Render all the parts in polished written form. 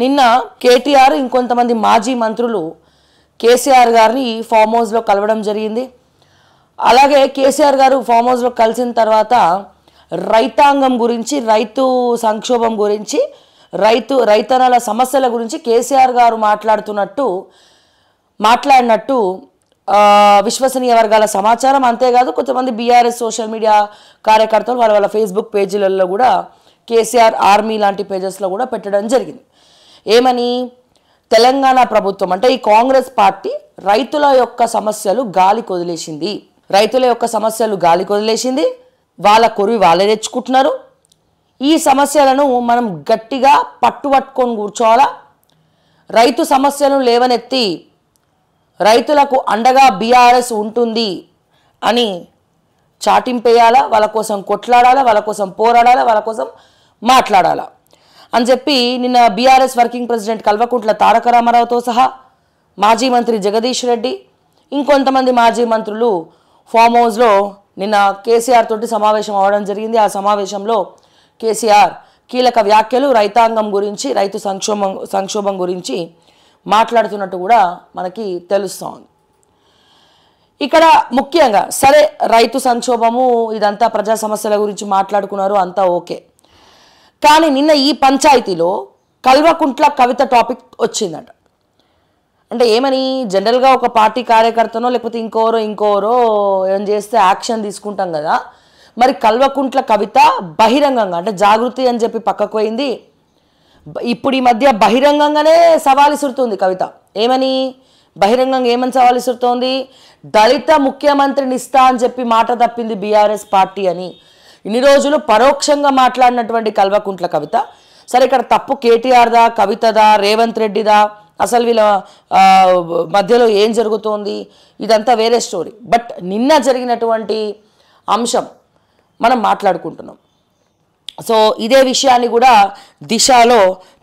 నిన్న కేటీఆర్ ఇంకొంతమంది మాజీ మంత్రులు కేసీఆర్ గారిని ఫామ్ హౌస్లో కలవడం జరిగింది. అలాగే కేసీఆర్ గారు ఫామ్ హౌస్లో కలిసిన తర్వాత రైతాంగం గురించి, రైతు సంక్షోభం గురించి, రైతన్నల సమస్యల గురించి కేసీఆర్ గారు మాట్లాడినట్టు విశ్వసనీయ వర్గాల సమాచారం. అంతేకాదు కొంతమంది బీఆర్ఎస్ సోషల్ మీడియా కార్యకర్తలు వాళ్ళ ఫేస్బుక్ పేజీలలో కూడా కేసీఆర్ ఆర్మీ లాంటి పేజెస్లో కూడా పెట్టడం జరిగింది. ఏమని, తెలంగాణ ప్రభుత్వం అంటే ఈ కాంగ్రెస్ పార్టీ రైతుల యొక్క సమస్యలు గాలి కొదిలేసింది, వాళ్ళ కొరివి వాళ్ళే తెచ్చుకుంటున్నారు. ఈ సమస్యలను మనం గట్టిగా పట్టుకొని కూర్చోవాలా, రైతు సమస్యలను లేవనెత్తి రైతులకు అండగా బీఆర్ఎస్ ఉంటుంది అని చాటింపేయాలా, వాళ్ళ కోసం కొట్లాడాలా, వాళ్ళ కోసం పోరాడాలా, వాళ్ళ కోసం మాట్లాడాలా అని చెప్పి నిన్న BRS working president Kalvakuntla Taraka రామారావుతో సహా మాజీ మంత్రి జగదీష్ రెడ్డి, ఇంకొంతమంది మాజీ మంత్రులు ఫామ్ హౌస్లో నిన్న కేసీఆర్ తోటి సమావేశం అవ్వడం జరిగింది. ఆ సమావేశంలో కేసీఆర్ కీలక వ్యాఖ్యలు రైతాంగం గురించి, రైతు సంక్షోభం గురించి మాట్లాడుతున్నట్టు కూడా మనకి తెలుస్తోంది. ఇక్కడ ముఖ్యంగా సరే రైతు సంక్షోభము ఇదంతా ప్రజా సమస్యల గురించి మాట్లాడుకున్నారు, అంతా ఓకే. కానీ నిన్న ఈ పంచాయతీలో కల్వకుంట్ల కవిత టాపిక్ వచ్చిందట. అంటే ఏమని, జనరల్గా ఒక పార్టీ కార్యకర్తనో లేకపోతే ఇంకోరో ఏం చేస్తే యాక్షన్ తీసుకుంటాం కదా, మరి కల్వకుంట్ల కవిత బహిరంగంగా అంటే జాగృతి అని చెప్పి పక్కకు పోయింది. ఇప్పుడు ఈ మధ్య బహిరంగంగానే సవాల్ ఇసురుతుంది కవిత. ఏమని బహిరంగంగా సవాల్ ఇసురుతోంది, దళిత ముఖ్యమంత్రిని ఇస్తా అని చెప్పి మాట తప్పింది బీఆర్ఎస్ పార్టీ అని ఇన్ని రోజులు పరోక్షంగా మాట్లాడినటువంటి కల్వకుంట్ల కవిత. సరే ఇక్కడ తప్పు కేటీఆర్దా, కవితదా, రేవంత్ రెడ్డిదా, అసలు వీళ్ళ మధ్యలో ఏం జరుగుతోంది ఇదంతా వేరే స్టోరీ. బట్ నిన్న జరిగినటువంటి అంశం మనం మాట్లాడుకుంటున్నాం. సో ఇదే విషయాన్ని కూడా దిశలో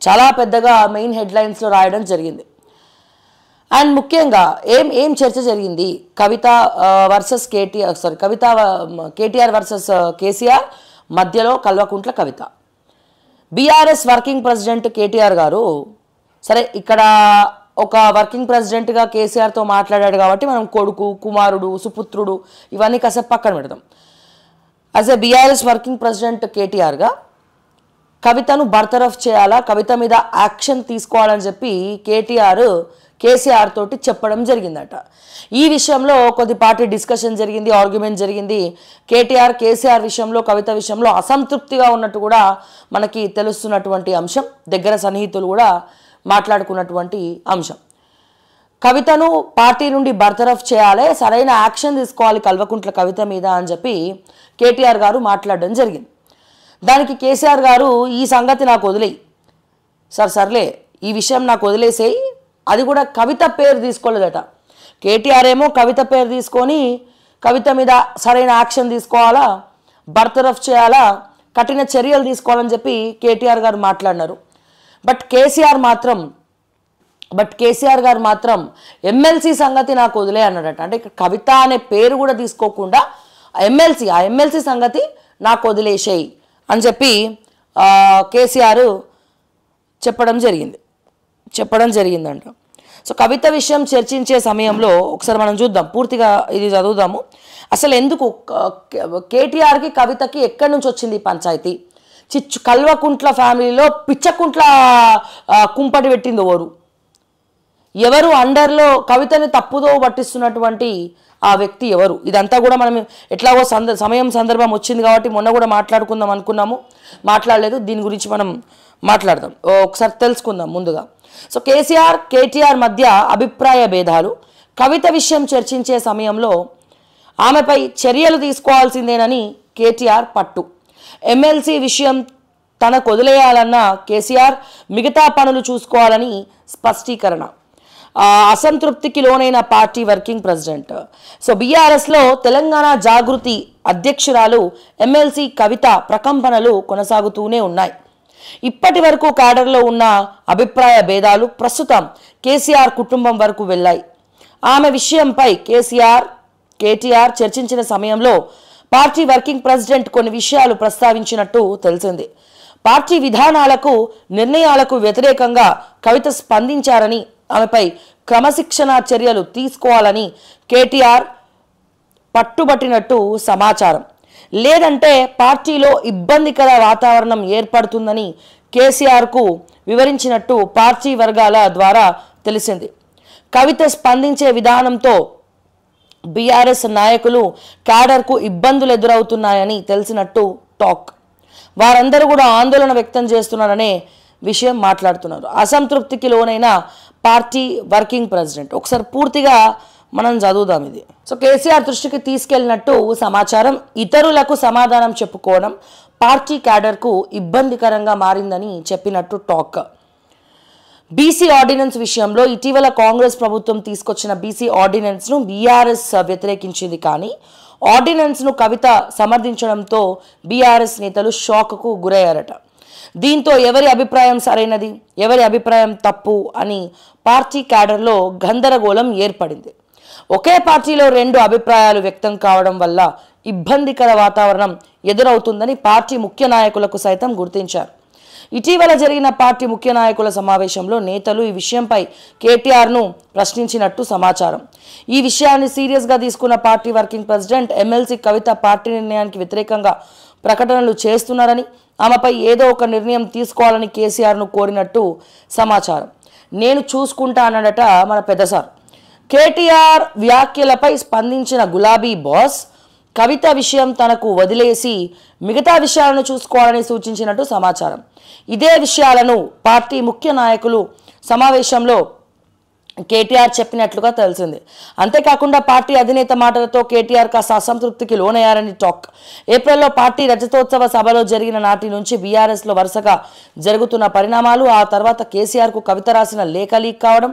చాలా పెద్దగా మెయిన్ హెడ్లైన్స్లో రాయడం జరిగింది. అండ్ ముఖ్యంగా ఏం చర్చ జరిగింది, కవిత వర్సెస్ కేటీఆర్ వర్సెస్ కేసీఆర్ మధ్యలో Kalvakuntla Kavitha. BRS working president KTR గారు సరే ఇక్కడ ఒక వర్కింగ్ ప్రెసిడెంట్గా కేసీఆర్తో మాట్లాడాడు కాబట్టి మనం కొడుకు, కుమారుడు, సుపుత్రుడు ఇవన్నీ కాసేపు పక్కన పెడదాం. As a BRS working president కేటీఆర్గా కవితను బర్తరఫ్ చేయాలా, కవిత మీద యాక్షన్ తీసుకోవాలని చెప్పి కేసీఆర్ తోటి చెప్పడం జరిగిందట. ఈ విషయంలో కొద్దిపాటి డిస్కషన్ జరిగింది, ఆర్గ్యుమెంట్ జరిగింది. కేసీఆర్ విషయంలో, కవిత విషయంలో అసంతృప్తిగా ఉన్నట్టు కూడా మనకి తెలుస్తున్నటువంటి అంశం, దగ్గర సన్నిహితులు కూడా మాట్లాడుకున్నటువంటి అంశం. కవితను పార్టీ నుండి బర్తరఫ్ చేయాలి, సరైన యాక్షన్ తీసుకోవాలి కల్వకుంట్ల కవిత మీద అని చెప్పి కేటీఆర్ గారు మాట్లాడడం జరిగింది. దానికి కేసీఆర్ గారు ఈ సంగతి నాకు వదిలేయి, సర్లే ఈ విషయం నాకు వదిలేసేయి, అది కూడా కవిత పేరు తీసుకోలేదట. కేటీఆర్ ఏమో కవిత పేరు తీసుకొని కవిత మీద సరైన యాక్షన్ తీసుకోవాలా, బర్తరఫ్ చేయాలా, కఠిన చర్యలు తీసుకోవాలని చెప్పి కేటీఆర్ గారు మాట్లాడినారు. బట్ కేసీఆర్ గారు మాత్రం ఎమ్మెల్సీ సంగతి నాకు వదిలే అన్నాడట. అంటే కవిత అనే పేరు కూడా తీసుకోకుండా ఎమ్మెల్సీ సంగతి నాకు వదిలేసేయి అని చెప్పి కేసీఆర్ చెప్పడం జరిగిందంట. సో కవిత విషయం చర్చించే సమయంలో ఒకసారి మనం చూద్దాం, పూర్తిగా ఇది చదువుదాము. అసలు ఎందుకు కేటీఆర్కి కవితకి ఎక్కడి నుంచి వచ్చింది ఈ పంచాయతీ? కల్వకుంట్ల ఫ్యామిలీలో పిచ్చకుంట్ల కుంపటి పెట్టింది ఎవరు అండర్లో కవితని తప్పుదో పట్టిస్తున్నటువంటి ఆ వ్యక్తి ఎవరు? ఇదంతా కూడా మనం ఎట్లాగో సందర్భం వచ్చింది కాబట్టి మొన్న కూడా మాట్లాడుకుందాం అనుకున్నాము, మాట్లాడలేదు. దీని గురించి మనం మాట్లాడదాం, ఒకసారి తెలుసుకుందాం ముందుగా. సో కేటీఆర్ మధ్య అభిప్రాయ భేదాలు, కవిత విషయం చర్చించే సమయంలో ఆమెపై చర్యలు తీసుకోవాల్సిందేనని కేటీఆర్ పట్టు, ఎమ్మెల్సీ విషయం తనకు వదిలేయాలన్న కేసీఆర్, మిగతా పనులు చూసుకోవాలని స్పష్టీకరణ. అసంతృప్తికి లోనైన పార్టీ వర్కింగ్ ప్రెసిడెంట్. సో బీఆర్ఎస్లో తెలంగాణ జాగృతి అధ్యక్షురాలు ఎమ్మెల్సీ కవిత ప్రకంపనలు కొనసాగుతూనే ఉన్నాయి. ఇప్పటి వరకు క్యాడర్లో ఉన్న అభిప్రాయ భేదాలు ప్రస్తుతం కేసీఆర్ కుటుంబం వరకు వెళ్ళాయి. ఆమె విషయంపై కేటీఆర్ చర్చించిన సమయంలో పార్టీ వర్కింగ్ ప్రెసిడెంట్ కొన్ని విషయాలు ప్రస్తావించినట్టు తెలిసింది. పార్టీ విధానాలకు నిర్ణయాలకు వ్యతిరేకంగా కవిత స్పందించారని ఆమెపై క్రమశిక్షణా చర్యలు తీసుకోవాలని కేటీఆర్ పట్టుబట్టినట్టు సమాచారం. లేదంటే పార్టీలో ఇబ్బందికర వాతావరణం ఏర్పడుతుందని కేసీఆర్కు వివరించినట్టు పార్టీ వర్గాల ద్వారా తెలిసింది. కవిత స్పందించే విధానంతో బీఆర్ఎస్ నాయకులు క్యాడర్కు ఇబ్బందులు ఎదురవుతున్నాయని తెలిసినట్టు టాక్. వారందరూ కూడా ఆందోళన వ్యక్తం చేస్తున్నారనే విషయం మాట్లాడుతున్నారు. అసంతృప్తికి లోనైన పార్టీ వర్కింగ్ ప్రెసిడెంట్. ఒకసారి పూర్తిగా మనం చదువుదాం ఇది. సో కేసీఆర్ దృష్టికి తీసుకెళ్లినట్టు సమాచారం. ఇతరులకు సమాధానం చెప్పుకోవడం పార్టీ క్యాడర్కు ఇబ్బందికరంగా మారిందని చెప్పినట్టు టాక్. బీసీ ఆర్డినెన్స్ విషయంలో ఇటీవల కాంగ్రెస్ ప్రభుత్వం తీసుకొచ్చిన బీసీ ఆర్డినెన్స్ను బీఆర్ఎస్ వ్యతిరేకించింది. కానీ ఆర్డినెన్స్ను కవిత సమర్థించడంతో బీఆర్ఎస్ నేతలు షాక్కు గురయ్యారట. దీంతో ఎవరి అభిప్రాయం సరైనది, ఎవరి అభిప్రాయం తప్పు అని పార్టీ క్యాడర్లో గందరగోళం ఏర్పడింది. ఒకే పార్టీలో రెండు అభిప్రాయాలు వ్యక్తం కావడం వల్ల ఇబ్బందికర వాతావరణం ఎదురవుతుందని పార్టీ ముఖ్య నాయకులకు సైతం గుర్తించారు. ఇటీవల జరిగిన పార్టీ ముఖ్య నాయకుల సమావేశంలో నేతలు ఈ విషయంపై కేటీఆర్ను ప్రశ్నించినట్టు సమాచారం. ఈ విషయాన్ని సీరియస్గా తీసుకున్న పార్టీ వర్కింగ్ ప్రెసిడెంట్ ఎమ్మెల్సీ కవిత పార్టీ నిర్ణయానికి వ్యతిరేకంగా ప్రకటనలు చేస్తున్నారని, ఆమెపై ఏదో ఒక నిర్ణయం తీసుకోవాలని కేసీఆర్ను కోరినట్టు సమాచారం. నేను చూసుకుంటా అన్నాడట మన పెద్దసార్. కేటీఆర్ వ్యాఖ్యలపై స్పందించిన గులాబీ బాస్ కవిత విషయం తనకు వదిలేసి మిగతా విషయాలను చూసుకోవాలని సూచించినట్టు సమాచారం. ఇదే విషయాలను పార్టీ ముఖ్య నాయకులు సమావేశంలో కేటీఆర్ చెప్పినట్లుగా తెలిసింది. అంతేకాకుండా పార్టీ అధినేత మాటలతో కేటీఆర్ కాస్త అసంతృప్తికి లోనయ్యారని టాక్. ఏప్రిల్లో పార్టీ రజతోత్సవ సభలో జరిగిన నాటి నుంచి బీఆర్ఎస్లో వరుసగా జరుగుతున్న పరిణామాలు, ఆ తర్వాత కేసీఆర్కు కవిత రాసిన లేఖ లీక్ కావడం,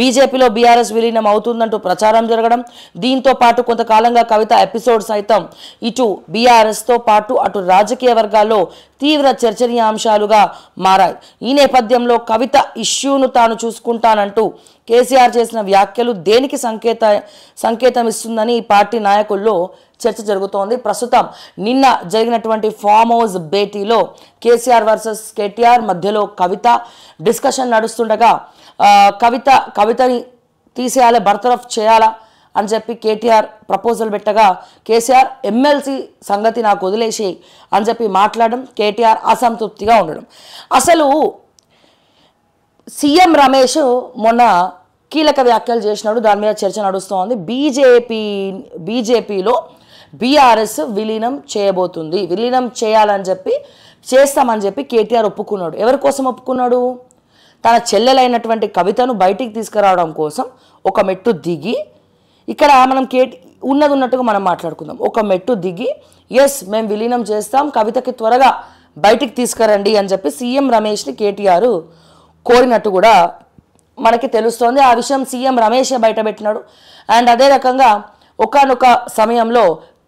బీజేపీలో బీఆర్ఎస్ విలీనం అవుతుందంటూ ప్రచారం జరగడం, దీంతో పాటు కొంతకాలంగా కవిత ఎపిసోడ్ సైతం ఇటు బీఆర్ఎస్తో పాటు అటు రాజకీయ వర్గాల్లో తీవ్ర చర్చనీయాంశాలుగా మారాయి. ఈ నేపథ్యంలో కవిత ఇష్యూను తాను చూసుకుంటానంటూ కేసీఆర్ చేసిన వ్యాఖ్యలు దేనికి సంకేతం ఇస్తుందని పార్టీ నాయకుల్లో చర్చ జరుగుతోంది. ప్రస్తుతం నిన్న జరిగినటువంటి ఫామ్ హౌస్ భేటీలో కేసీఆర్ వర్సెస్ కేటీఆర్ మధ్యలో కవిత డిస్కషన్ నడుస్తుండగా కవితని తీసేయాలి, బర్తరఫ్ చేయాలా అని చెప్పి కేటీఆర్ ప్రపోజల్ పెట్టగా కేసీఆర్ ఎమ్మెల్సీ సంగతి నాకు వదిలేసి అని చెప్పి మాట్లాడడం, కేటీఆర్ అసంతృప్తిగా ఉండడం. అసలు సీఎం రమేష్ మొన్న కీలక వ్యాఖ్యలు చేసినాడు, దాని మీద చర్చ నడుస్తోంది. బీజేపీలో బీఆర్ఎస్ విలీనం చేయబోతుంది, విలీనం చేస్తామని చెప్పి కేటీఆర్ ఒప్పుకున్నాడు. ఎవరి కోసం ఒప్పుకున్నాడు? తన చెల్లెలైనటువంటి కవితను బయటికి తీసుకురావడం కోసం ఒక మెట్టు దిగి, ఇక్కడ మనం ఉన్నట్టుగా మనం మాట్లాడుకుందాం. ఒక మెట్టు దిగి ఎస్ మేము విలీనం చేస్తాం, కవితకి త్వరగా బయటికి తీసుకురండి అని చెప్పి సీఎం రమేష్ని కేటీఆర్ కోరినట్టు కూడా మనకి తెలుస్తోంది. ఆ విషయం సీఎం రమేషే బయటపెట్టినాడు. అండ్ అదే రకంగా ఒకానొక సమయంలో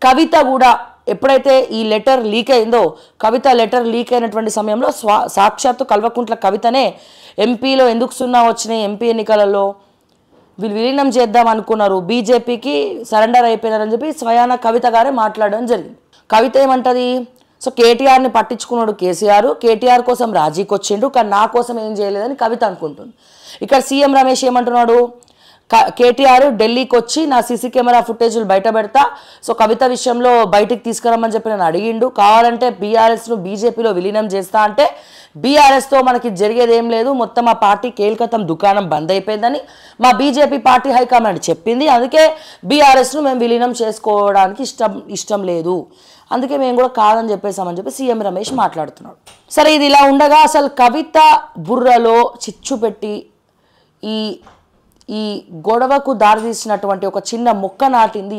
కవిత కూడా ఎప్పుడైతే ఈ లెటర్ లీక్ అయిందో, కవిత లెటర్ లీక్ అయినటువంటి సమయంలో సాక్షాత్తు కల్వకుంట్ల కవితనే ఎంపీలో ఎందుకు సున్నా వచ్చినాయి ఎంపీ ఎన్నికలలో, వీళ్ళు విలీనం చేద్దాం అనుకున్నారు, బీజేపీకి సరెండర్ అయిపోయినారని చెప్పి స్వయాన కవిత గారే మాట్లాడడం జరిగింది. కవిత ఏమంటది? సో కేటీఆర్ని పట్టించుకున్నాడు కేసీఆర్, కేటీఆర్ కోసం రాజీకి వచ్చిండు, కానీ నా కోసం ఏం చేయలేదని కవిత అనుకుంటుంది. ఇక్కడ సీఎం రమేష్ ఏమంటున్నాడు? కేటీఆర్ ఢిల్లీకి వచ్చి నా సీసీ కెమెరా ఫుటేజ్లు బయట పెడతా, సో కవిత విషయంలో బయటికి తీసుకురమ్మని చెప్పి నేను అడిగిండు, కావాలంటే బీఆర్ఎస్ను బీజేపీలో విలీనం చేస్తా అంటే బీఆర్ఎస్తో మనకి జరిగేది ఏం లేదు, మొత్తం ఆ పార్టీ కేల్కతం దుకాణం బంద్ అయిపోయిందని మా బీజేపీ పార్టీ హైకమాండ్ చెప్పింది, అందుకే బీఆర్ఎస్ను మేము విలీనం చేసుకోవడానికి ఇష్టం లేదు, అందుకే మేము కూడా కాదని చెప్పేసామని చెప్పి సీఎం రమేష్ మాట్లాడుతున్నాడు. సరే, ఇది ఇలా ఉండగా అసలు కవిత బుర్రలో చిచ్చు పెట్టి ఈ గొడవకు దారితీసినటువంటి ఒక చిన్న మొక్క నాటింది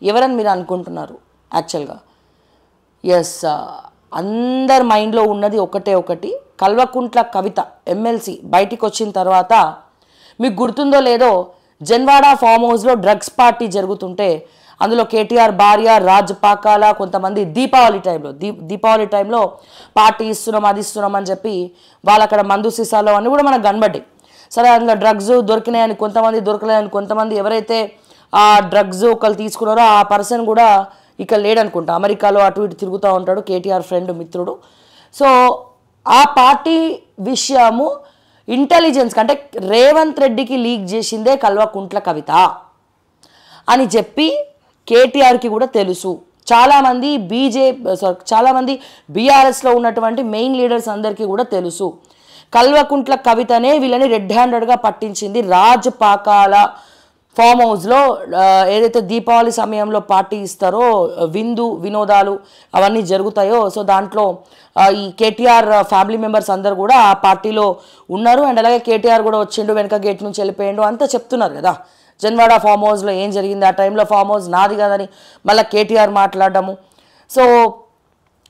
ఎవరని మీరు అనుకుంటున్నారు? యాక్చువల్గా ఎస్, అందరి మైండ్లో ఉన్నది ఒకటి. కల్వకుంట్ల కవిత ఎమ్మెల్సీ బయటికి వచ్చిన తర్వాత మీకు గుర్తుందో లేదో, జన్వాడ ఫామ్ హౌస్లో డ్రగ్స్ పార్టీ జరుగుతుంటే అందులో కేటీఆర్ భార్య రాజ్ పాకాల కొంతమంది దీపావళి టైంలో పార్టీ ఇస్తున్నాం అది ఇస్తున్నాం అని చెప్పి వాళ్ళు అక్కడ మందు సీసాలో అన్నీ కూడా మనకు కనబడ్డాయి. సరే, అందులో డ్రగ్స్ దొరికినాయని కొంతమంది, దొరకలేదని కొంతమంది, ఎవరైతే ఆ డ్రగ్స్ ఒకళ్ళు తీసుకున్నారో ఆ పర్సన్ కూడా ఇక్కడ లేడనుకుంటా, అమెరికాలో అటు ఇటు తిరుగుతూ ఉంటాడు, కేటీఆర్ ఫ్రెండ్ మిత్రుడు. సో ఆ పార్టీ విషయము ఇంటెలిజెన్స్ అంటే రేవంత్ రెడ్డికి లీక్ చేసిందే కల్వకుంట్ల కవిత అని చెప్పి కేటీఆర్కి కూడా తెలుసు. చాలామంది చాలామంది బీఆర్ఎస్లో ఉన్నటువంటి మెయిన్ లీడర్స్ అందరికీ కూడా తెలుసు. కల్వకుంట్ల కవితనే వీళ్ళని రెడ్ హ్యాండెడ్గా పట్టించింది. రాజ్ పాకాల ఫామ్ హౌస్లో ఏదైతే దీపావళి సమయంలో పార్టీ ఇస్తారో వినోదాలు అవన్నీ జరుగుతాయో, సో దాంట్లో ఈ కేటీఆర్ ఫ్యామిలీ మెంబర్స్ అందరు కూడా ఆ పార్టీలో ఉన్నారు. అండ్ అలాగే కేటీఆర్ కూడా వచ్చిండు, వెనక గేట్ నుంచి వెళ్ళిపోయిండు అంతా చెప్తున్నారు కదా. జన్వాడ ఫామ్ హౌస్లో ఏం జరిగింది, ఆ టైంలో ఫామ్ హౌస్ నాది కదని మళ్ళీ కేటీఆర్ మాట్లాడము. సో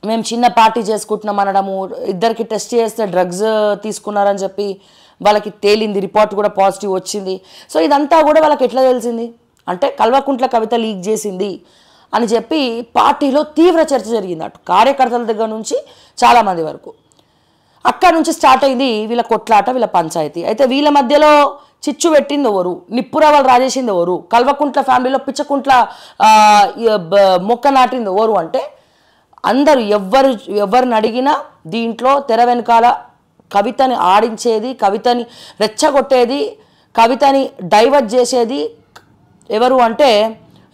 మేము చిన్న పార్టీ చేసుకుంటున్నాం అనడము, ఇద్దరికి టెస్ట్ చేస్తే డ్రగ్స్ తీసుకున్నారని చెప్పి వాళ్ళకి తేలింది, రిపోర్ట్ కూడా పాజిటివ్ వచ్చింది. సో ఇదంతా కూడా వాళ్ళకి ఎట్లా తెలిసింది అంటే కల్వకుంట్ల కవిత లీక్ చేసింది అని చెప్పి పార్టీలో తీవ్ర చర్చ జరిగింది. అటు కార్యకర్తల దగ్గర నుంచి చాలామంది వరకు. అక్కడ నుంచి స్టార్ట్ అయింది వీళ్ళ కొట్లాట, వీళ్ళ పంచాయతీ. అయితే వీళ్ళ మధ్యలో చిచ్చు పెట్టింది ఎవరు, నిప్పురవలు రాజేసింది ఎవరు, కల్వకుంట్ల ఫ్యామిలీలో పిచ్చకుంట్ల మొక్క నాటింది ఎవరు అంటే అందరూ ఎవరిని అడిగినా దీంట్లో తెర వెనకాల కవితని ఆడించేది, కవితని రెచ్చగొట్టేది, కవితని డైవర్ట్ చేసేది ఎవరు అంటే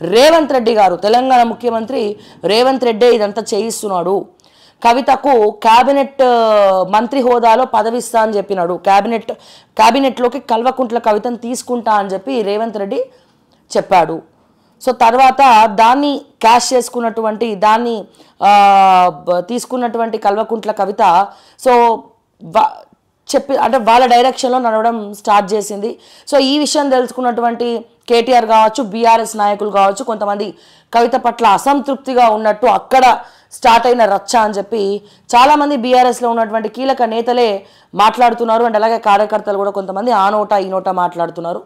రేవంత్ రెడ్డి గారు. తెలంగాణ ముఖ్యమంత్రి రేవంత్ రెడ్డి ఇదంతా చేయిస్తున్నాడు. కవితకు క్యాబినెట్ మంత్రి హోదాలో పదవిస్తా అని చెప్పినాడు. క్యాబినెట్లోకి కల్వకుంట్ల కవితను తీసుకుంటా అని చెప్పి రేవంత్ రెడ్డి చెప్పాడు. సో తర్వాత దాన్ని క్యాష్ చేసుకున్నటువంటి తీసుకున్నటువంటి కల్వకుంట్ల కవిత సో చెప్పి అంటే వాళ్ళ డైరెక్షన్లో నడవడం స్టార్ట్ చేసింది. సో ఈ విషయం తెలుసుకున్నటువంటి కేటీఆర్ కావచ్చు, బీఆర్ఎస్ నాయకులు కావచ్చు, కొంతమంది కవిత పట్ల అసంతృప్తిగా ఉన్నట్టు అక్కడ స్టార్ట్ అయిన రచ్చ అని చెప్పి చాలామంది బీఆర్ఎస్లో ఉన్నటువంటి కీలక నేతలే మాట్లాడుతున్నారు. అండ్ అలాగే కార్యకర్తలు కూడా కొంతమంది ఆ నోటా ఈ నోటా మాట్లాడుతున్నారు.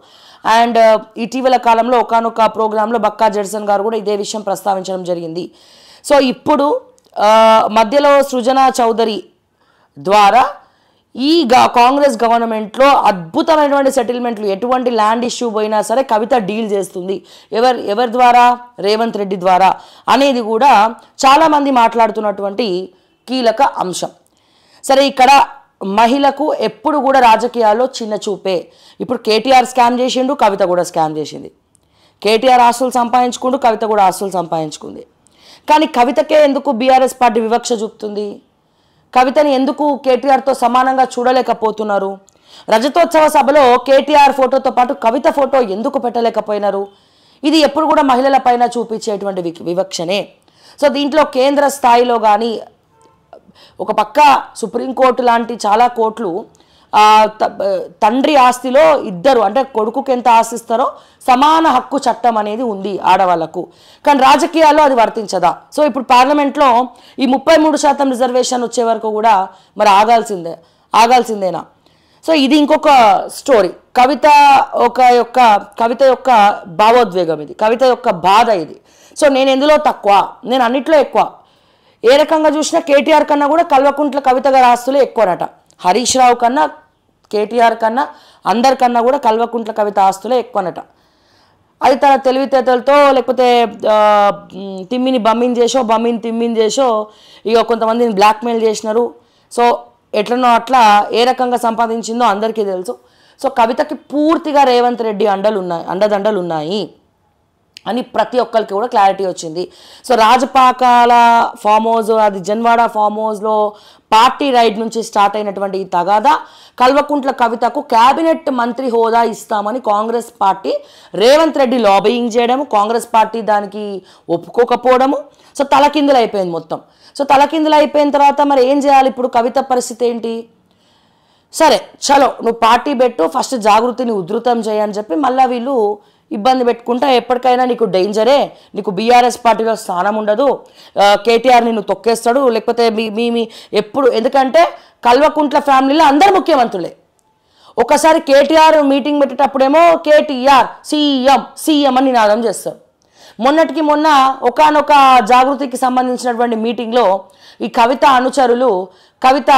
అండ్ ఇటీవల కాలంలో ఒకానొక ప్రోగ్రాంలో బక్కా జడ్సన్ గారు కూడా ఇదే విషయం ప్రస్తావించడం జరిగింది. సో ఇప్పుడు మధ్యలో సృజనా చౌదరి ద్వారా ఈ కాంగ్రెస్ గవర్నమెంట్లో అద్భుతమైనటువంటి సెటిల్మెంట్లు, ఎటువంటి ల్యాండ్ ఇష్యూ పోయినా సరే కవిత డీల్ చేస్తుంది. ఎవరి ద్వారా, రేవంత్ రెడ్డి ద్వారా అనేది కూడా చాలామంది మాట్లాడుతున్నటువంటి కీలక అంశం. సరే ఇక్కడ మహిళకు ఎప్పుడు కూడా రాజకీయాల్లో చిన్న చూపే. ఇప్పుడు కేటీఆర్ స్కామ్ చేసిండు, కవిత కూడా స్కామ్ చేసింది. కేటీఆర్ ఆస్తులు సంపాదించుకుంటూ కవిత కూడా ఆస్తులు సంపాదించుకుంది. కానీ కవితకే ఎందుకు బీఆర్ఎస్ పార్టీ వివక్ష చూపుతుంది? కవితని ఎందుకు కేటీఆర్తో సమానంగా చూడలేకపోతున్నారు? రజతోత్సవ సభలో కేటీఆర్ ఫోటోతో పాటు కవిత ఫోటో ఎందుకు పెట్టలేకపోయినారు? ఇది ఎప్పుడు కూడా మహిళల పైన చూపించేటువంటి వివక్షనే. సో దీంట్లో కేంద్ర స్థాయిలో కానీ ఒక పక్క సుప్రీంకోర్టు లాంటి చాలా కోర్టులు తండ్రి ఆస్తిలో ఇద్దరు అంటే కొడుకుకి ఎంత ఆశిస్తారో సమాన హక్కు చట్టం అనేది ఉంది ఆడవాళ్లకు. కానీ రాజకీయాల్లో అది వర్తించదా? సో ఇప్పుడు పార్లమెంట్లో ఈ 33% రిజర్వేషన్ వచ్చే వరకు కూడా మరి ఆగాల్సిందేనా? సో ఇది ఇంకొక స్టోరీ. కవిత యొక్క భావోద్వేగం ఇది, కవిత యొక్క బాధ ఇది. సో నేను ఎందులో తక్కువ, నేను అన్నిట్లో ఎక్కువ. ఏ రకంగా చూసినా కేటీఆర్ కన్నా కూడా కల్వకుంట్ల కవిత గారి ఆస్తులే ఎక్కువనట. హరీష్ రావు కన్నా, కేటీఆర్ కన్నా, అందరికన్నా కూడా కల్వకుంట్ల కవిత ఆస్తులే ఎక్కువనట. అది తన తెలివితేటలతో లేకపోతే తిమ్మిని తిమ్మిని చేసో ఇక కొంతమందిని బ్లాక్మెయిల్ చేసినారు. సో ఎట్లనో అట్లా ఏ రకంగా సంపాదించిందో అందరికీ తెలుసు. సో కవితకి పూర్తిగా రేవంత్ రెడ్డి అండదండలు ఉన్నాయి అని ప్రతి ఒక్కరికి కూడా క్లారిటీ వచ్చింది. సో రాజపాకాల ఫామ్ హౌస్, అది జన్వాడ ఫామ్ హౌస్లో పార్టీ రైడ్ నుంచి స్టార్ట్ అయినటువంటి ఈ తగాదా కల్వకుంట్ల కవితకు క్యాబినెట్ మంత్రి హోదా ఇస్తామని కాంగ్రెస్ పార్టీ రేవంత్ రెడ్డి లాబియింగ్ చేయడము, కాంగ్రెస్ పార్టీ దానికి ఒప్పుకోకపోవడము. సో తలకిందులు అయిపోయింది మొత్తం. సో తలకిందులు అయిపోయిన తర్వాత మరి ఏం చేయాలి ఇప్పుడు? కవిత పరిస్థితి ఏంటి? సరే చలో నువ్వు పార్టీ పెట్టు, ఫస్ట్ జాగృతిని ఉధృతం చేయని చెప్పి మళ్ళీ వీళ్ళు ఇబ్బంది పెట్టుకుంటా ఎప్పటికైనా నీకు డేంజరే, నీకు బీఆర్ఎస్ పార్టీలో స్థానం ఉండదు, కేటీఆర్ నిన్ను తొక్కేస్తాడు, లేకపోతే మీ ఎప్పుడు, ఎందుకంటే కల్వకుంట్ల ఫ్యామిలీలో అందరు ముఖ్యమంత్రులే. ఒకసారి కేటీఆర్ మీటింగ్ పెట్టేటప్పుడేమో కేటీఆర్ సీఎం అని నినాదం చేస్తారు. మొన్నటికి మొన్న ఒకానొక జాగృతికి సంబంధించినటువంటి మీటింగ్లో ఈ కవిత అనుచరులు కవిత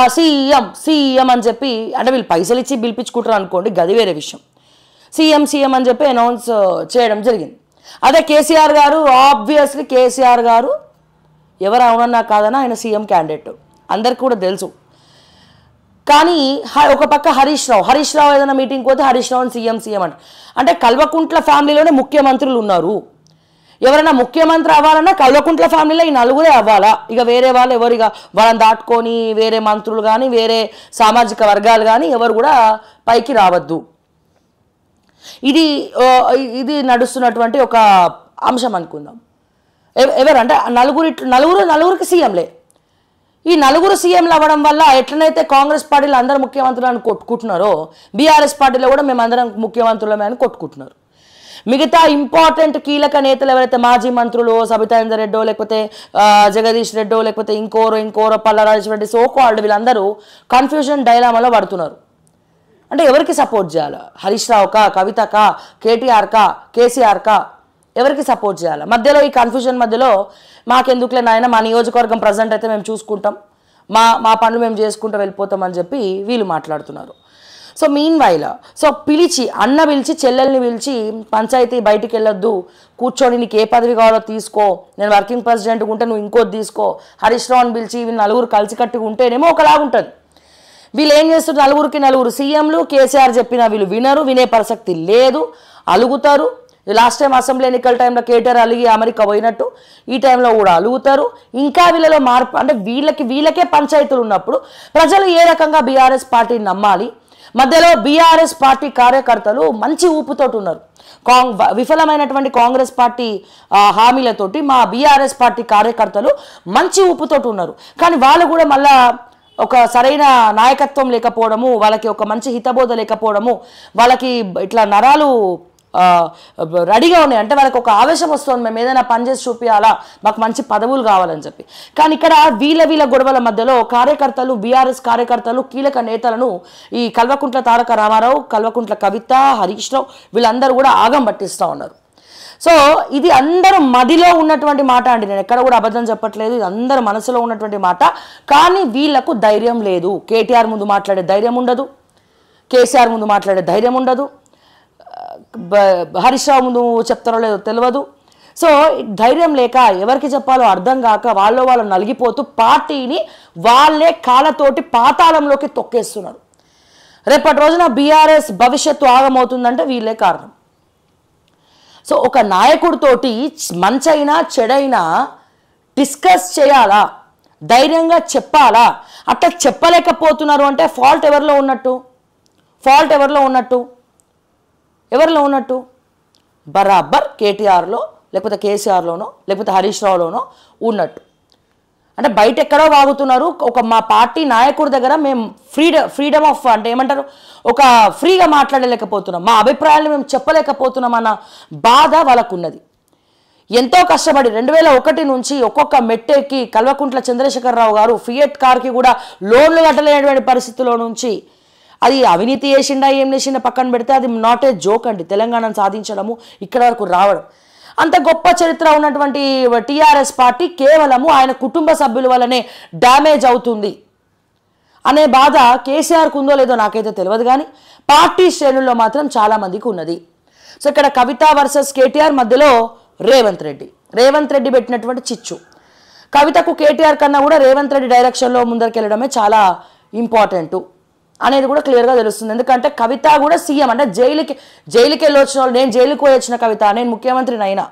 సీఎం అని చెప్పి, అంటే వీళ్ళు పైసలు ఇచ్చి పిలిపించుకుంటారు అనుకోండి, గది వేరే విషయం. సీఎం అని చెప్పి అనౌన్స్ చేయడం జరిగింది. అదే కేసీఆర్ గారు, ఆబ్వియస్లీ కేసీఆర్ గారు ఎవరు అవునన్నా కాదన్నా ఆయన సీఎం క్యాండిడేట్, అందరికీ కూడా తెలుసు. కానీ ఒక పక్క హరీష్ రావు ఏదైనా మీటింగ్ పోతే హరీష్ రావుని సీఎం అంటే కల్వకుంట్ల ఫ్యామిలీలోనే ముఖ్యమంత్రులు ఉన్నారు. ఎవరైనా ముఖ్యమంత్రి అవ్వాలన్నా కల్వకుంట్ల ఫ్యామిలీలో ఈ నలుగురే అవ్వాలా. ఇక వేరే వాళ్ళు ఎవరు ఇక వాళ్ళని దాటుకొని వేరే మంత్రులు కానీ వేరే సామాజిక వర్గాలు కానీ ఎవరు కూడా పైకి రావద్దు. ఇది నడుస్తున్నటువంటి ఒక అంశం అనుకుందాం. ఎవరంటే నలుగురికి సీఎంలే. ఈ నలుగురు సీఎంలు అవ్వడం వల్ల ఎట్లనైతే కాంగ్రెస్ పార్టీలో అందరూ ముఖ్యమంత్రులను కొట్టుకుంటున్నారో బీఆర్ఎస్ పార్టీలో కూడా మేమందరం ముఖ్యమంత్రులమే అని కొట్టుకుంటున్నారు. మిగతా ఇంపార్టెంట్ కీలక నేతలు ఎవరైతే మాజీ మంత్రులు సబితా ఇంద్రారెడ్డో లేకపోతే జగదీష్ రెడ్డో లేకపోతే ఇంకోరో పల్లారాజేశ్వర రెడ్డి సోకాల్డ్ వీళ్ళందరూ కన్ఫ్యూజన్ డైలామాలో పడుతున్నారు. అంటే ఎవరికి సపోర్ట్ చేయాలా? హరీష్ రావుకా, కవితకా, కేటీఆర్కా, కేసీఆర్కా ఎవరికి సపోర్ట్ చేయాలి? మధ్యలో ఈ కన్ఫ్యూజన్ మధ్యలో మాకెందుకులే నాయన మా నియోజకవర్గం ప్రజెంట్ అయితే మేము చూసుకుంటాం, మా పనులు మేము చేసుకుంటూ వెళ్ళిపోతామని చెప్పి వీళ్ళు మాట్లాడుతున్నారు. సో మీన్ వైల్ పిలిచి చెల్లెల్ని పిలిచి పంచాయతీ బయటికి వెళ్ళొద్దు, కూర్చొని నీకు ఏ పదవి కావాలో తీసుకో, నేను వర్కింగ్ ప్రెసిడెంట్ ఉంటే నువ్వు ఇంకోటి తీసుకో, హరీష్ రావుని పిలిచి వీళ్ళు నలుగురు కలిసికట్టుగా ఉంటేనేమో ఒకలాగుంటుంది. వీళ్ళు ఏం చేస్తారు? నలుగురు సీఎంలు, కేసీఆర్ చెప్పినా వీళ్ళు వినే ప్రసక్తి లేదు, అలుగుతారు. లాస్ట్ టైం అసెంబ్లీ ఎన్నికల టైంలో కేటీఆర్ అలిగి అమెరికా పోయినట్టు ఈ టైంలో కూడా అలుగుతారు. ఇంకా వీళ్ళలో మార్పు అంటే వీళ్ళకే పంచాయతీలు ఉన్నప్పుడు ప్రజలు ఏ రకంగా బీఆర్ఎస్ పార్టీని నమ్మాలి? మధ్యలో బీఆర్ఎస్ పార్టీ కార్యకర్తలు మంచి ఊపుతోటి ఉన్నారు. విఫలమైనటువంటి కాంగ్రెస్ పార్టీ హామీలతోటి మా బీఆర్ఎస్ పార్టీ కార్యకర్తలు మంచి ఊపుతోటి ఉన్నారు. కానీ వాళ్ళు కూడా మళ్ళా ఒక సరైన నాయకత్వం లేకపోవడము, వాళ్ళకి ఒక మంచి హితబోధ లేకపోవడము, వాళ్ళకి ఇట్లా నరాలు రెడీగా ఉన్నాయి. అంటే వాళ్ళకి ఒక ఆవేశం వస్తుంది, మేము ఏదైనా పని చేసి చూపించాలా, మాకు మంచి పదవులు కావాలని చెప్పి. కానీ ఇక్కడ వీళ్ళ గొడవల మధ్యలో కార్యకర్తలు, బీఆర్ఎస్ కార్యకర్తలు, కీలక నేతలను ఈ కల్వకుంట్ల తారక రామారావు, కల్వకుంట్ల కవిత, హరీష్ రావు వీళ్ళందరూ కూడా ఆగం పట్టిస్తూ ఉన్నారు. సో ఇది అందరూ మదిలో ఉన్నటువంటి మాట అండి, నేను ఎక్కడ కూడా అబద్ధం చెప్పట్లేదు, ఇది అందరూ మనసులో ఉన్నటువంటి మాట. కానీ వీళ్లకు ధైర్యం లేదు. కేటీఆర్ ముందు మాట్లాడే ధైర్యం ఉండదు, కేసీఆర్ ముందు మాట్లాడే ధైర్యం ఉండదు, హరీష్ రావు ముందు చెప్తారో లేదో తెలియదు. సో ధైర్యం లేక ఎవరికి చెప్పాలో అర్థం కాక వాళ్ళు నలిగిపోతూ పార్టీని వాళ్ళే కాళ్ళతోటి పాతాళంలోకి తొక్కేస్తున్నారు. రేపటి రోజున బీఆర్ఎస్ భవిష్యత్తు ఆగమవుతుందంటే వీళ్ళే కారణం. సో ఒక నాయకుడితోటి మంచైనా చెడైనా డిస్కస్ చేయాలా, ధైర్యంగా చెప్పాలా? అట్లా చెప్పలేకపోతున్నారు అంటే ఫాల్ట్ ఎవరిలో ఉన్నట్టు? బరాబర్ కేటీఆర్లో లేకపోతే కేసీఆర్లోనో లేకపోతే హరీష్ రావులోనో ఉన్నట్టు. అంటే బయట ఎక్కడో వాగుతున్నారు. ఒక మా పార్టీ నాయకుడి దగ్గర మేము ఫ్రీడమ్ ఆఫ్ అంటే ఏమంటారు, ఒక ఫ్రీగా మాట్లాడలేకపోతున్నాం, మా అభిప్రాయాలను మేము చెప్పలేకపోతున్నాం అన్న బాధ వాళ్ళకు ఉన్నది. ఎంతో కష్టపడి 2001 నుంచి ఒక్కొక్క మెట్టెక్కి కల్వకుంట్ల చంద్రశేఖరరావు గారు ఫియట్ కార్కి కూడా లోన్లు కట్టలేనటువంటి పరిస్థితుల్లో నుంచి అది అవినీతి చేసిండా ఏం చేసిండా పక్కన పెడితే అది నాట్ ఏ జోక్ అండి. తెలంగాణను సాధించడము, ఇక్కడ వరకు రావడం, అంత గొప్ప చరిత్ర ఉన్నటువంటి టీఆర్ఎస్ పార్టీ కేవలము ఆయన కుటుంబ సభ్యుల వల్లనే డ్యామేజ్ అవుతుంది అనే బాధ కేసీఆర్కు ఉందో లేదో నాకైతే తెలియదు, కానీ పార్టీ శ్రేణుల్లో మాత్రం చాలామందికి ఉన్నది. సో ఇక్కడ కవిత వర్సెస్ కేటీఆర్ మధ్యలో రేవంత్ రెడ్డి పెట్టినటువంటి చిచ్చు. కవితకు కేటీఆర్ కన్నా కూడా రేవంత్ రెడ్డి డైరెక్షన్లో ముందరికెళ్ళడమే చాలా ఇంపార్టెంట్ అనేది కూడా క్లియర్గా తెలుస్తుంది. ఎందుకంటే కవిత కూడా సీఎం అంటే జైలుకి వెళ్ళి వచ్చిన వాళ్ళు, నేను జైలుకి పోయి వచ్చిన కవిత, నేను ముఖ్యమంత్రిని అయినా,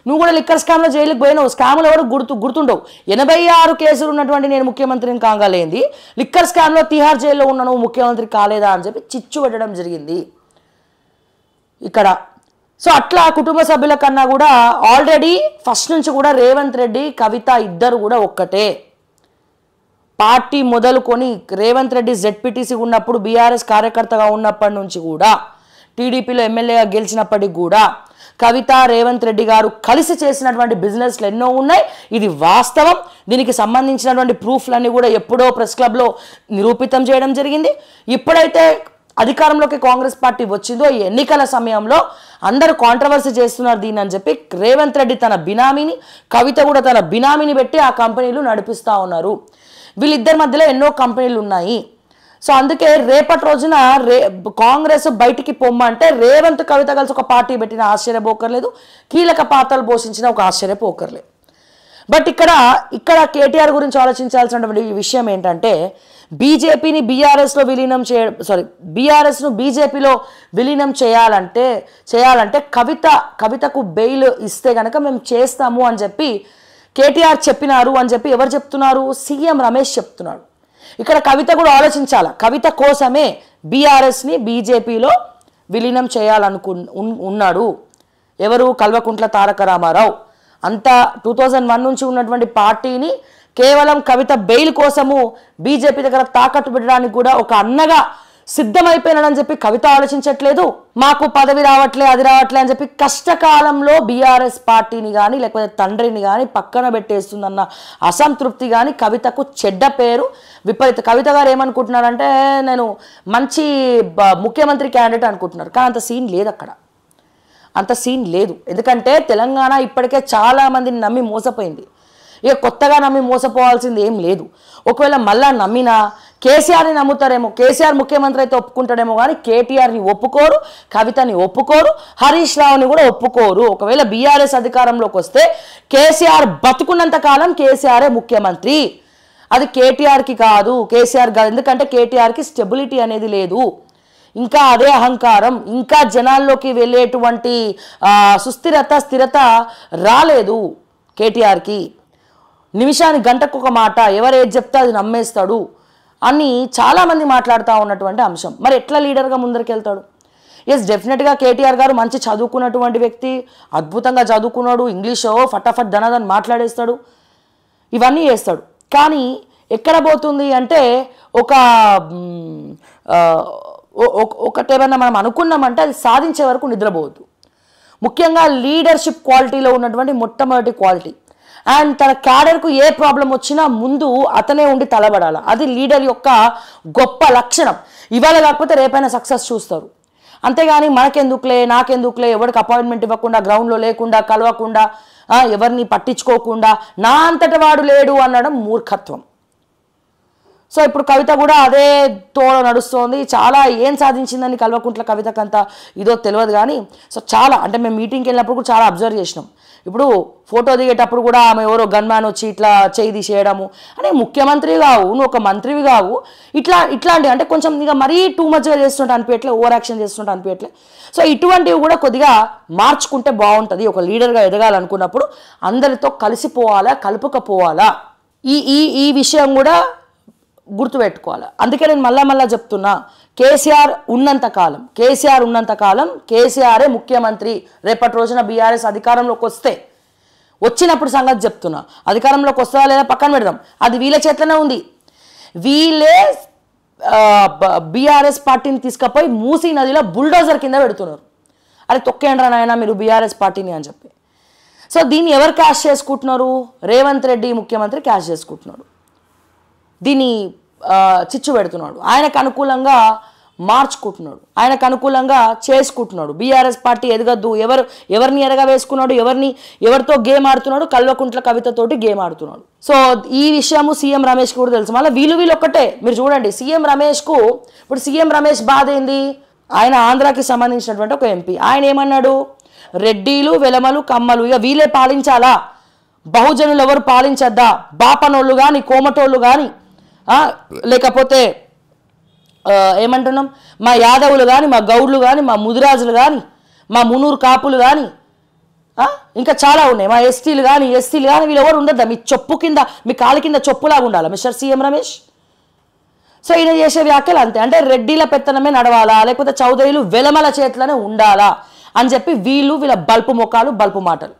నువ్వు కూడా లిక్కర్ స్కామ్లో జైలుకి పోయినావు, స్కామ్లో ఎవరు గుర్తుండవు. 86 కేసులు ఉన్నటువంటి నేను ముఖ్యమంత్రిని కాగలేంది, లిక్కర్ స్కామ్లో తిహార్ జైల్లో ఉన్న నువ్వు ముఖ్యమంత్రి కాలేదా అని చెప్పి చిచ్చు పెట్టడం జరిగింది ఇక్కడ. సో అట్లా కుటుంబ సభ్యుల కన్నా కూడా ఆల్రెడీ ఫస్ట్ నుంచి కూడా రేవంత్ రెడ్డి కవిత ఇద్దరు కూడా ఒక్కటే. పార్టీ మొదలుకొని రేవంత్ రెడ్డి జెడ్పీటీసీ ఉన్నప్పుడు, బీఆర్ఎస్ కార్యకర్తగా ఉన్నప్పటి నుంచి కూడా, టీడీపీలో ఎమ్మెల్యేగా గెలిచినప్పటికి కూడా కవిత రేవంత్ రెడ్డి గారు కలిసి చేసినటువంటి బిజినెస్లు ఎన్నో ఉన్నాయి. ఇది వాస్తవం. దీనికి సంబంధించినటువంటి ప్రూఫ్లన్నీ కూడా ఎప్పుడో ప్రెస్ క్లబ్లో నిరూపితం చేయడం జరిగింది. ఇప్పుడైతే అధికారంలోకి కాంగ్రెస్ పార్టీ వచ్చిందో ఈ ఎన్నికల సమయంలో అందరూ కాంట్రవర్సీ చేస్తున్నారు దీన్ని అని చెప్పి రేవంత్ రెడ్డి తన బినామీని, కవిత కూడా తన బినామీని పెట్టి ఆ కంపెనీలు నడిపిస్తూ ఉన్నారు. వీళ్ళిద్దరి మధ్యలో ఎన్నో కంపెనీలు ఉన్నాయి. సో అందుకే రేపటి రోజున కాంగ్రెస్ బయటికి పొమ్మంటే రేవంత్ కవిత కలిసి ఒక పార్టీ పెట్టిన ఆశ్చర్యపోకర్లేదు, కీలక పాత్రలు పోషించిన ఒక ఆశ్చర్యపోకర్లేదు. బట్ ఇక్కడ ఇక్కడ కేటీఆర్ గురించి ఆలోచించాల్సినటువంటి విషయం ఏంటంటే బీజేపీని బీఆర్ఎస్లో విలీనం బీఆర్ఎస్ను బీజేపీలో విలీనం చేయాలంటే కవితకు బెయిల్ ఇస్తే కనుక మేము చేస్తాము అని చెప్పి కేటీఆర్ చెప్పినారు అని చెప్పి ఎవరు చెప్తున్నారు? సీఎం రమేష్ చెప్తున్నాడు. ఇక్కడ కవిత కూడా ఆలోచించాల. కవిత కోసమే బీఆర్ఎస్ని బీజేపీలో విలీనం ఉన్నాడు ఎవరు? కల్వకుంట్ల తారక రామారావు. అంతా 2001 నుంచి ఉన్నటువంటి పార్టీని కేవలం కవిత బెయిల్ కోసము బీజేపీ దగ్గర తాకట్టు పెట్టడానికి కూడా ఒక అన్నగా సిద్ధమైపోయినాడని చెప్పి కవిత ఆలోచించట్లేదు. మాకు పదవి రావట్లే, అది రావట్లే అని చెప్పి కష్టకాలంలో బీఆర్ఎస్ పార్టీని కానీ లేకపోతే తండ్రిని కానీ పక్కన పెట్టేస్తుందన్న అసంతృప్తి కానీ కవితకు చెడ్డ పేరు విపరీత. కవిత గారు ఏమనుకుంటున్నారంటే నేను మంచి ముఖ్యమంత్రి క్యాండిడేట్ అనుకుంటున్నారు. కానీ అంత సీన్ లేదు, అక్కడ అంత సీన్ లేదు. ఎందుకంటే తెలంగాణ ఇప్పటికే చాలామందిని నమ్మి మోసపోయింది. ఇక కొత్తగా నమ్మి మోసపోవాల్సింది ఏం లేదు. ఒకవేళ మళ్ళా నమ్మినా కేసీఆర్ని నమ్ముతారేమో, కేసీఆర్ ముఖ్యమంత్రి అయితే ఒప్పుకుంటాడేమో, కానీ కేటీఆర్ని ఒప్పుకోరు, కవితని ఒప్పుకోరు, హరీష్ రావుని కూడా ఒప్పుకోరు. ఒకవేళ బీఆర్ఎస్ అధికారంలోకి వస్తే కేసీఆర్ బతుకున్నంత కాలం కేసీఆరే ముఖ్యమంత్రి, అది కేటీఆర్కి కాదు, కేసీఆర్ కాదు. ఎందుకంటే కేటీఆర్కి స్టెబిలిటీ అనేది లేదు, ఇంకా అదే అహంకారం, ఇంకా జనాల్లోకి వెళ్ళేటువంటి స్థిరత రాలేదు కేటీఆర్కి. నిమిషానికి గంటకు ఒక మాట, ఎవరు ఏది చెప్తే అది నమ్మేస్తాడు అని చాలామంది మాట్లాడుతూ ఉన్నటువంటి అంశం. మరి ఎట్లా లీడర్గా ముందరికి వెళ్తాడు? ఎస్, డెఫినెట్గా కేటీఆర్ గారు మంచి చదువుకున్నటువంటి వ్యక్తి, అద్భుతంగా చదువుకున్నాడు, ఇంగ్లీషో ఫటాఫట్ ధనధన్ మాట్లాడేస్తాడు, ఇవన్నీ చేస్తాడు. కానీ ఎక్కడ పోతుంది అంటే ఒకటేమన్నా మనం అనుకున్నామంటే అది సాధించే వరకు నిద్రపోవద్దు. ముఖ్యంగా లీడర్షిప్ క్వాలిటీలో ఉన్నటువంటి మొట్టమొదటి క్వాలిటీ. అండ్ తన క్యాడర్కు ఏ ప్రాబ్లం వచ్చినా ముందు అతనే ఉండి తలబడాలి. అది లీడర్ యొక్క గొప్ప లక్షణం. ఇవాళ కాకపోతే రేపైనా సక్సెస్ చూస్తారు. అంతేగాని మనకెందుకులే, నాకెందుకులే, ఎవరికి అపాయింట్మెంట్ ఇవ్వకుండా, గ్రౌండ్లో లేకుండా, కలవకుండా, ఎవరిని పట్టించుకోకుండా నా అంతటి వాడు లేడు అనడం మూర్ఖత్వం. సో ఇప్పుడు కవిత కూడా అదే తోడ నడుస్తోంది. చాలా ఏం సాధించిందని కల్వకుంట్ల కవితకంతా ఇదో తెలియదు కానీ, సో చాలా అంటే మేము మీటింగ్కి వెళ్ళినప్పుడు కూడా చాలా అబ్జర్వ్ చేసినాం. ఇప్పుడు ఫోటో దిగేటప్పుడు కూడా ఆమె ఎవరో గన్మ్యాన్ వచ్చి ఇట్లా చేయి తీసేయడము, అంటే ముఖ్యమంత్రి కావు, నువ్వు ఒక మంత్రివి కావు, ఇట్లాంటివి అంటే కొంచెం ఇక మరీ టూ మచ్గా చేస్తుంటే అనిపించట్లే, ఓవర్ యాక్షన్ చేస్తుంటే అనిపించట్లే. సో ఇటువంటివి కూడా కొద్దిగా మార్చుకుంటే బాగుంటుంది. ఒక లీడర్గా ఎదగాలనుకున్నప్పుడు అందరితో కలిసిపోవాలా, కలుపుకపోవాలా, ఈ విషయం కూడా గుర్తుపెట్టుకోవాలి. అందుకే నేను మళ్ళా చెప్తున్నా, కేసీఆర్ ఉన్నంతకాలం కేసీఆరే ముఖ్యమంత్రి. రేపటి రోజున బీఆర్ఎస్ అధికారంలోకి వచ్చినప్పుడు సంగతి చెప్తున్నా, అధికారంలోకి వస్తుందా లేదా పక్కన పెడదాం, అది వీళ్ళ చేతిలోనే ఉంది. వీళ్ళే బీఆర్ఎస్ పార్టీని తీసుకుపోయి మూసీ నదిలో బుల్డోజర్ కింద పెడుతున్నారు. అది తొక్కేండ్రా నాయన మీరు బీఆర్ఎస్ పార్టీని అని చెప్పి. సో దీన్ని ఎవరు క్యాష్ చేసుకుంటున్నారు? రేవంత్ రెడ్డి ముఖ్యమంత్రి క్యాష్ చేసుకుంటున్నాడు, దీన్ని చిచ్చు పెడుతున్నాడు, ఆయనకు అనుకూలంగా మార్చుకుంటున్నాడు, ఆయనకు అనుకూలంగా చేసుకుంటున్నాడు. బీఆర్ఎస్ పార్టీ ఎదగద్దు, ఎవరిని ఎరగా వేసుకున్నాడు, ఎవరితో గేమ్ ఆడుతున్నాడు, కల్వకుంట్ల కవితతోటి గేమ్ ఆడుతున్నాడు. సో ఈ విషయము సీఎం రమేష్కి కూడా తెలుసు. మళ్ళీ వీళ్ళు ఒక్కటే మీరు చూడండి, సీఎం రమేష్కు ఇప్పుడు సీఎం రమేష్ బాధ ఏంది? ఆయన ఆంధ్రాకి సంబంధించినటువంటి ఒక ఎంపీ. ఆయన ఏమన్నాడు? రెడ్డిలు, వెలమలు, కమ్మలు ఇక వీళ్ళే పాలించాలా, బహుజనులు ఎవరు పాలించద్దా, బాపనోళ్ళు కానీ, కోమటోళ్ళు కానీ, లేకపోతే ఏమంటున్నాం మా యాదవులు కానీ, మా గౌడ్లు కానీ, మా ముదిరాజులు కానీ, మా మునూరు కాపులు కానీ, ఇంకా చాలా ఉన్నాయి, మా ఎస్టీలు కానీ వీళ్ళు ఎవరు ఉండద్దా, మీ చెప్పు కింద, మీ కాలు కింద చెప్పులాగా ఉండాలా మిస్టర్ సీఎం రమేష్? సో ఈయన చేసే వ్యాఖ్యలు అంతే. అంటే రెడ్డిల పెత్తనమే నడవాలా, లేకపోతే చౌదరిలు వెలమల చేతిలోనే ఉండాలా అని చెప్పి వీళ్ళ బల్పు ముఖాలు, బల్పు మాటలు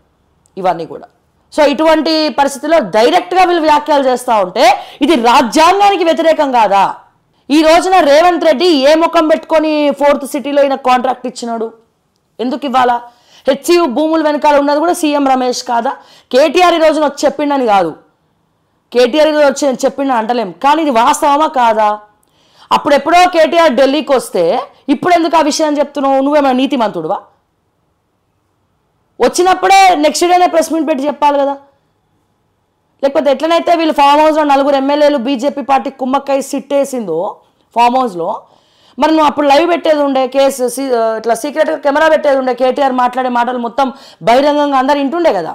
ఇవన్నీ కూడా. సో ఇటువంటి పరిస్థితుల్లో డైరెక్ట్గా వీళ్ళు వ్యాఖ్యలు చేస్తూ ఉంటే ఇది రాజ్యాంగానికి వ్యతిరేకం కాదా? ఈ రోజున రేవంత్ రెడ్డి ఏ ముఖం పెట్టుకొని 4th సిటీలో ఈయన కాంట్రాక్ట్ ఇచ్చినాడు? ఎందుకు ఇవ్వాలా? హెచ్సియు భూముల వెనకాల ఉన్నది కూడా సీఎం రమేష్ కాదా? కేటీఆర్ ఈ రోజున వచ్చి చెప్పిండని కాదు, కేటీఆర్ ఈరోజు వచ్చి చెప్పిండని అంటలేం, కానీ ఇది వాస్తవమా కాదా? అప్పుడెప్పుడో కేటీఆర్ ఢిల్లీకి వస్తే ఇప్పుడు ఎందుకు ఆ విషయం చెప్తున్నావు? నువ్వేమైనా నీతిమంతుడువా? వచ్చినప్పుడే నెక్స్ట్ డేనే ప్రెస్ మీట్ పెట్టి చెప్పాలి కదా. లేకపోతే ఎట్లనైతే వీళ్ళు ఫామ్ హౌస్లో 4 ఎమ్మెల్యేలు బీజేపీ పార్టీ కుమ్మక్కై సిట్ వేసిందో ఫామ్ హౌస్లో, మరి నువ్వు అప్పుడు లైవ్ పెట్టేది ఉండే, కేసు ఇట్లా సీక్రెట్గా కెమెరా పెట్టేది ఉండే, కేటీఆర్ మాట్లాడే మాటలు మొత్తం బహిరంగంగా అందరు వింటుండే కదా.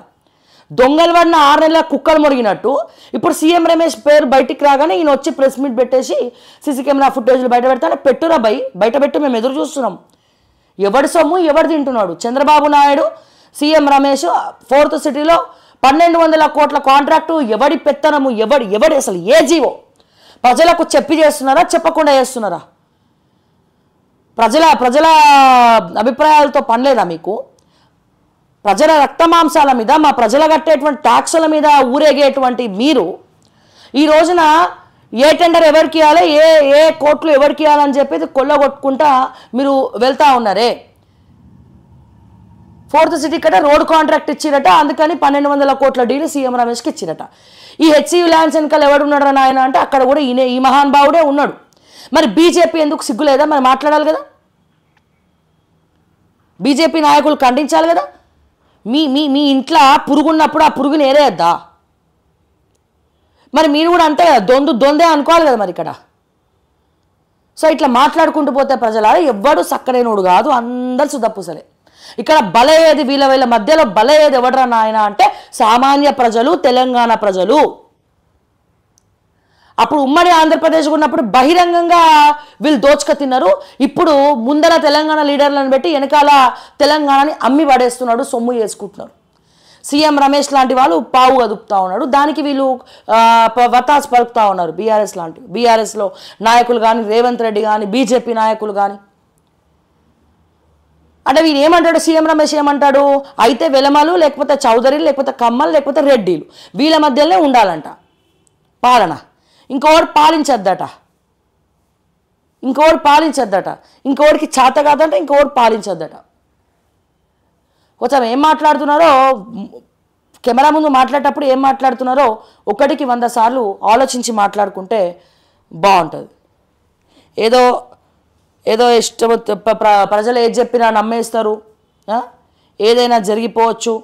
దొంగలు పడిన 6 నెలల కుక్కలు మొరిగినట్టు ఇప్పుడు సీఎం రమేష్ పేరు బయటికి రాగానే ఈయన వచ్చి ప్రెస్ మీట్ పెట్టేసి సీసీ కెమెరా ఫుటేజ్లు బయట పెడతానే పెట్టురా బయట పెట్టు, మేము ఎదురు చూస్తున్నాం. ఎవడి సొమ్ము ఎవడు తింటున్నాడు? చంద్రబాబు నాయుడు, సీఎం రమేష్ 4th సిటీలో 1200 కోట్ల కాంట్రాక్టు, ఎవడి పెత్తనము, ఎవడి అసలు ఏ జీవో ప్రజలకు చెప్పి చేస్తున్నారా, చెప్పకుండా చేస్తున్నారా? ప్రజల అభిప్రాయాలతో పనిలేదా మీకు? ప్రజల రక్తమాంసాల మీద, మా ప్రజల కట్టేటువంటి ట్యాక్సుల మీద ఊరేగేటువంటి మీరు ఈ రోజున ఏ టెండర్ ఎవరికి ఇవ్వాలి, ఏ కోట్లు ఎవరికి ఇవ్వాలని చెప్పేది కొల్లగొట్టుకుంటా మీరు వెళ్తా ఉన్నారే. 4th సిటీ కట్ట రోడ్ కాంట్రాక్ట్ ఇచ్చిరట, అందుకని 1200 కోట్ల డీల్ సీఎం రమేష్కి ఇచ్చిరట. ఈ హెచ్సియు ల్యాండ్స్ వెనకాల ఎవడు ఉన్నాడు ఆయన అంటే అక్కడ కూడా ఈ మహానుభావుడే ఉన్నాడు. మరి బీజేపీ ఎందుకు సిగ్గులేదా? మరి మాట్లాడాలి కదా, బీజేపీ నాయకులు ఖండించాలి కదా. మీ ఇంట్లో పురుగున్నప్పుడు ఆ పురుగుని ఏరేద్దా? మరి మీరు కూడా అంతే కదా, దొందే అనుకోవాలి కదా మరి ఇక్కడ. సో ఇట్లా మాట్లాడుకుంటూ పోతే ప్రజలారా ఎవ్వడు సక్కడైనోడు కాదు, అందరు సుధపుసలే. ఇక్కడ బలయ్యేది వీళ్ళ మధ్యలో బలయ్యేది ఎవడరా నాయన అంటే సామాన్య ప్రజలు, తెలంగాణ ప్రజలు. అప్పుడు ఉమ్మడి ఆంధ్రప్రదేశ్ ఉన్నప్పుడు బహిరంగంగా వీళ్ళు దోచుక తిన్నారు. ఇప్పుడు ముందర తెలంగాణ లీడర్లను పెట్టి వెనకాల తెలంగాణని అమ్మి పడేస్తున్నాడు, సొమ్ము చేసుకుంటున్నారు. సీఎం రమేష్ లాంటి వాళ్ళు పావు కదుపుతా ఉన్నాడు, దానికి వీళ్ళు వతాస్ పలుకుతా ఉన్నారు. బీఆర్ఎస్లో నాయకులు కానీ, రేవంత్ రెడ్డి కానీ, బీజేపీ నాయకులు కానీ. అంటే వీడు ఏమంటాడు, సీఎం రమేష్ ఏమంటాడు, అయితే వెలమలు లేకపోతే చౌదరీలు లేకపోతే కమ్మలు లేకపోతే రెడ్డిలు వీళ్ళ మధ్యలోనే ఉండాలంట పాలన. ఇంకోటి పాలించద్దట, ఇంకోటికి చేత కాదంట, ఇంకోటి పాలించద్దట. కొంచెం ఏం మాట్లాడుతున్నారో కెమెరా ముందు మాట్లాడేటప్పుడు ఏం మాట్లాడుతున్నారో 1కి 100 సార్లు ఆలోచించి మాట్లాడుకుంటే బాగుంటుంది. ఏదో ఇష్టం ప్రజలు ఏది చెప్పినా నమ్మేస్తారు, ఏదైనా జరిగిపోవచ్చు.